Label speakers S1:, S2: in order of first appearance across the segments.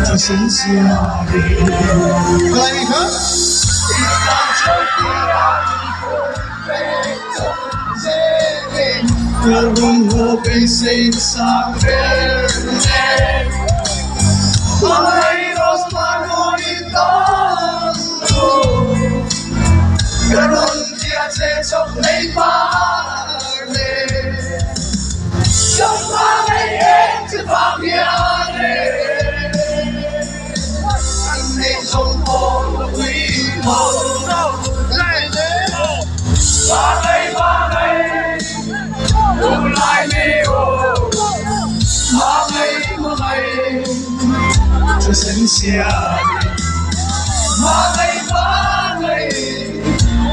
S1: 就剩下你。来，你看。Nung pensei sa verde Ay, los pagonitos Ganon dia se chok lấy pare Chok pare em chứ phạm yare Anh nên trong hồn quý hồn Ba đây lại yêu mà ngày cho sinh xa mà ngày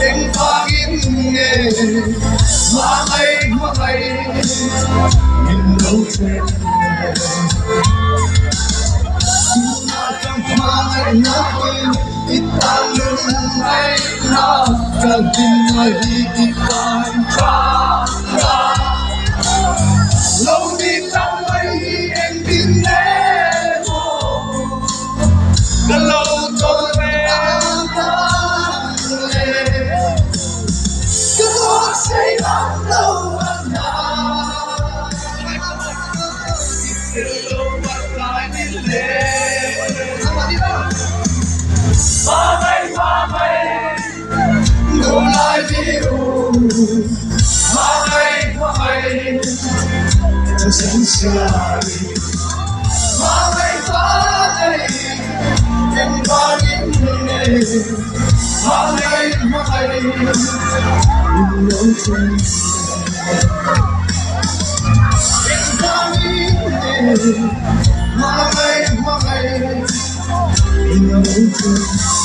S1: em pha in nghe mà ngày nhìn lâu thêm mà ngày nói ít ta lưng ngày na cần tin ngày đi qua lâu đi trong mấy em tin em gần lâu tôi về cứ có say lắm lâu anh từ lâu bắt lại đi lên ba mây đủ lại điều ba mây cho sinh xa đi mà ngày qua đây em qua những ngày mà ngày nhìn lâu chân em qua những ngày mà ngày nhìn lâu chân